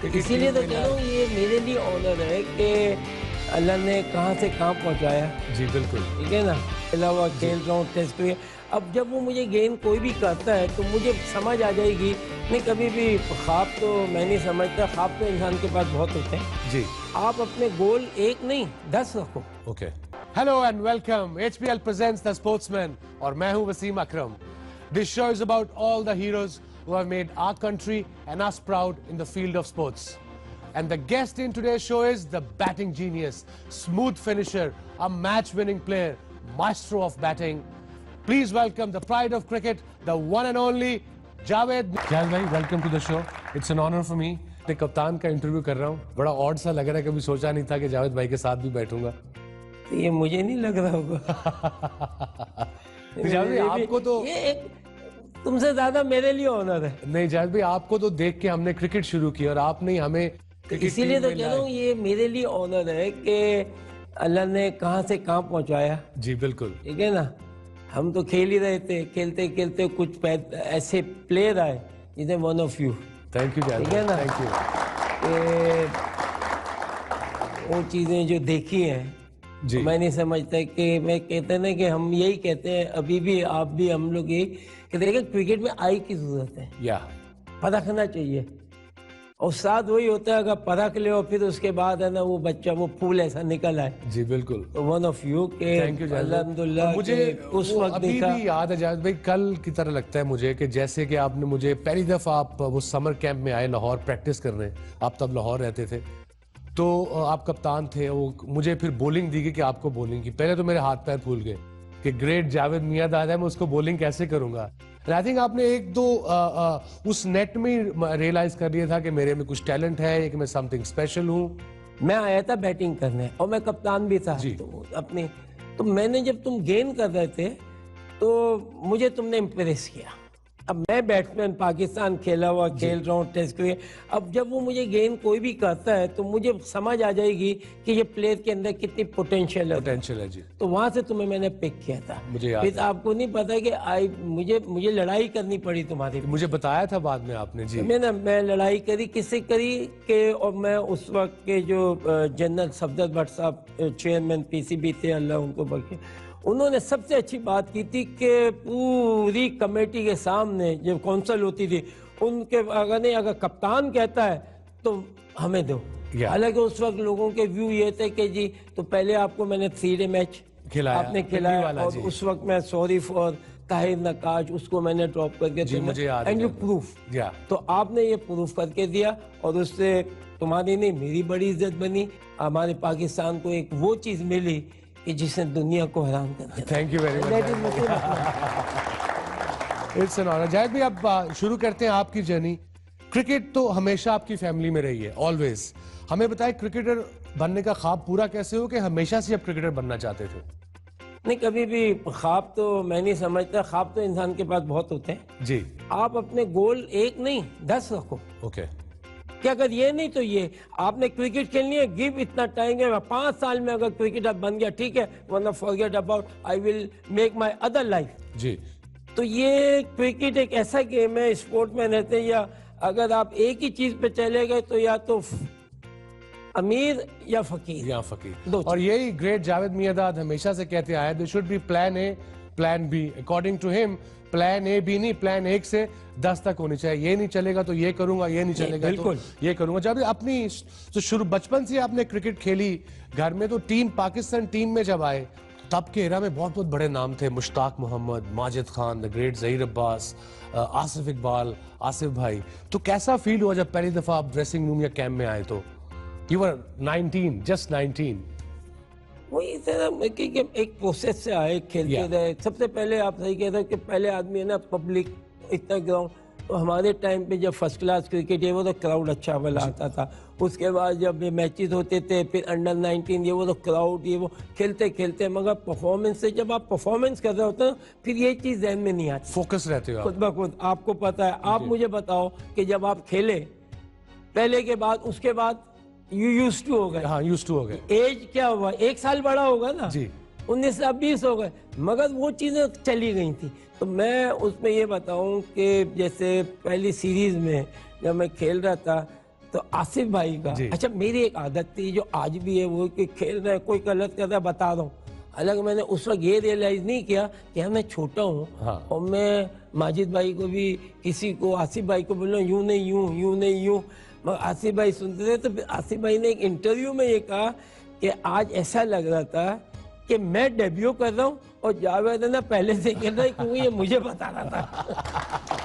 इसीलिए तो कह रहा हूँ ये मेरे लिए ऑनर है कि अल्लाह ने कहाँ से कहाँ पहुँचाया। जी बिल्कुल, ठीक है ना, खेला हुआ खेल रहा हूँ टेस्ट क्रिकेट। अब जब वो मुझे गेम कोई भी करता है तो मुझे समझ आ जाएगी। नहीं, कभी भी ख्वाब तो मैं नहीं समझता, ख्वाब तो इंसान के पास बहुत होते हैं जी। आप अपने गोल एक नहीं 10 रखो। Okay, hello and welcome. HPL presents the sportsman और मैं हूं Wasim Akram. This show is about all the heroes who have made our country and us proud in the field of sports. And the guest in today's show is the batting genius, smooth finisher, a match-winning player, maestro of batting. Please welcome the pride of cricket, the one and only Javed. Javed bhai, welcome to the show. It's an honor for me. मैं कप्तान का interview कर रहा हूँ, बड़ा odd सा लग रहा है, कभी सोचा नहीं था कि जावेद भाई के साथ भी बैठूंगा। तो ये मुझे नहीं लग रहा होगा। जावेद भाई आपको तो ये एक तुमसे ज्यादा मेरे लिए ऑनर है। नहीं जावेद भाई, आपको तो देख के हमने क्रिकेट शुरू की और आपने हमें इसीलिए तो कह रहा हूँ ये मेरे लिए ऑनर है कि अल्लाह ने कहाँ से कहाँ पहुँचाया। जी बिल्कुल, ठीक है ना, हम तो खेल ही रहे थे, खेलते खेलते कुछ ऐसे प्लेयर आए जिसे one of you. Thank you Javed, ठीक है ना, थैंक यू। वो चीज़ें जो देखी हैं जी। मैं नहीं समझता कि मैं कहते ना कि हम यही कहते हैं अभी भी, आप भी, हम लोग यही कहते हैं कि क्रिकेट में आई की जरूरत है, या परखना चाहिए। और साथ वही होता है, अगर परख ले और फिर उसके बाद है ना वो बच्चा वो फूल ऐसा निकल आए। जी बिल्कुल, तो वन ऑफ यू के थैंक यू जावेद। अल्हम्दुलिल्लाह मुझे उस वक्त अभी देखा। भी याद है जावेद भाई, कल की तरह लगता है मुझे कि जैसे कि आपने मुझे पहली दफा आप वो समर कैंप में आए लाहौर प्रैक्टिस करने, आप तब लाहौर रहते थे, तो आप कप्तान थे। वो मुझे फिर बॉलिंग दी गई कि आपको बॉलिंग की, पहले तो मेरे हाथ पैर फूल गए कि ग्रेट जावेद मियाँदाद है, मैं उसको बॉलिंग कैसे करूंगा। आई थिंक आपने एक दो उस नेट में रियलाइज कर लिया था कि मेरे में कुछ टैलेंट है, कि मैं समथिंग स्पेशल हूँ। मैं आया था बैटिंग करने और मैं कप्तान भी था तो अपने, तो मैंने जब तुम गेंद कर रहे थे तो मुझे तुमने इम्प्रेस किया। अब मैं बैट्समैन पाकिस्तान खेला हुआ खेल रहा हूँ टेस्ट क्रिकेट। अब जब वो मुझे गेंद कोई भी करता है तो मुझे समझ आ जाएगी कि ये प्लेयर के अंदर कितनी पोटेंशियल है जी। तो वहां से तुम्हें मैंने पिक किया था। मुझे याद फिर आपको नहीं पता कि मुझे लड़ाई करनी पड़ी तुम्हारी। मुझे बताया था बाद में आपने। जी, मैं लड़ाई करी, किससे करी के, और मैं उस वक्त के जो जनरल सफदर भट्ट साहब चेयरमैन पीसीबी थे, अल्लाह उनको बख्शे, उन्होंने सबसे अच्छी बात की थी कि पूरी कमेटी के सामने जब कौंसल होती थी उनके अगर कप्तान कहता है तो हमें दो। हालांकि उस वक्त लोगों के व्यू ये थे कि जी तो पहले आपको मैंने 3 डे मैच खिलाया, आपने खिलाया और उस वक्त मैं सॉरी फॉर ताहिर नकाश उसको मैंने ड्रॉप करके मुझे याद है, एंड यू प्रूफ। तो आपने ये प्रूफ करके दिया और उससे तुम्हारी नहीं मेरी बड़ी इज्जत बनी। हमारे पाकिस्तान को एक वो चीज मिली कि जिसने दुनिया को हैरान कर दिया। Thank you very much. It's an honour. Javed भाई अब शुरू करते हैं आपकी जर्नी। क्रिकेट तो हमेशा आपकी फैमिली में रही है, ऑलवेज। हमें बताएं क्रिकेटर बनने का ख्वाब पूरा कैसे हो कि हमेशा से आप क्रिकेटर बनना चाहते थे? नहीं, कभी भी ख्वाब तो मैं नहीं समझता, ख्वाब तो इंसान के पास बहुत होते हैं। जी। आप अपने गोल एक नहीं 10 रखो। ओके। क्या अगर ये नहीं तो ये आपने क्रिकेट खेलनी है, गिव इतना टाइम है, 5 साल में अगर क्रिकेटर बन गया ठीक है, वरना forget about, I will make my other life. जी। तो ये क्रिकेट एक ऐसा गेम है, स्पोर्ट में रहते हैं, या अगर आप एक ही चीज पे चले गए तो या तो अमीर या फकीर। और यही ग्रेट जावेद मियाँदाद हमेशा से कहते आए, there should be plan A plan B. According to him plan A भी नहीं, प्लान 1 से 10 तक होनी चाहिए। ये नहीं चलेगा तो ये करूंगा, ये नहीं चलेगा तो ये करूंगा। जब अपनी तो शुरू बचपन से आपने क्रिकेट खेली घर में, तो टीम पाकिस्तान टीम में जब आए तब के एरा में बहुत बड़े नाम थे, मुश्ताक मोहम्मद, माजिद खान, द ग्रेट ज़हीर अब्बास, आसिफ इकबाल, आसिफ भाई। तो कैसा फील हुआ जब पहली दफा आप ड्रेसिंग रूम या कैंप में आए? तो यू वर 19, जस्ट 19। वही एक प्रोसेस से आए, खेलते रहे। सबसे पहले आप सही कहते हैं कि पहले आदमी है ना पब्लिक इतना ग्राउंड, तो हमारे टाइम पे जब फर्स्ट क्लास क्रिकेट ये वो तो क्राउड अच्छा वाला आता था। उसके बाद जब मैचेस होते थे फिर अंडर 19 ये वो तो क्राउड ये वो खेलते खेलते, मगर परफॉर्मेंस से जब आप परफॉर्मेंस कर रहे होते हो फिर ये चीज़ ध्यान में नहीं आती, फोकस रहते हो खुद ब खुद। आपको पता है, आप मुझे बताओ कि जब आप खेले पहले के बाद उसके बाद यू यूज्ड टू हो गए। हाँ, यूज्ड टू हो गए। एज क्या हुआ, 1 साल बड़ा होगा ना जी, 19 से 20 हो गए, मगर वो चीज़ें चली गई थी। तो मैं उसमें ये बताऊं कि जैसे पहली सीरीज में जब मैं खेल रहा था तो आसिफ भाई का, जी। अच्छा मेरी एक आदत थी जो आज भी है, वो कि खेल रहा है कोई गलत कर रहा है बता रहा हूँ। हालांकि मैंने उस वक्त ये रियलाइज नहीं किया कि यार मैं छोटा हूँ, हाँ। और मैं माजिद भाई को भी, किसी को, आसिफ भाई को बोल रहा हूँ यूं नहीं यूं, यूं नहीं यूं, मगर आसिफ भाई सुनते थे। तो आसिफ भाई ने एक इंटरव्यू में ये कहा कि आज ऐसा लग रहा था कि मैं डेब्यू कर रहा हूँ और जावेद है ना पहले से खेल रहा है, क्योंकि ये मुझे बता रहा था।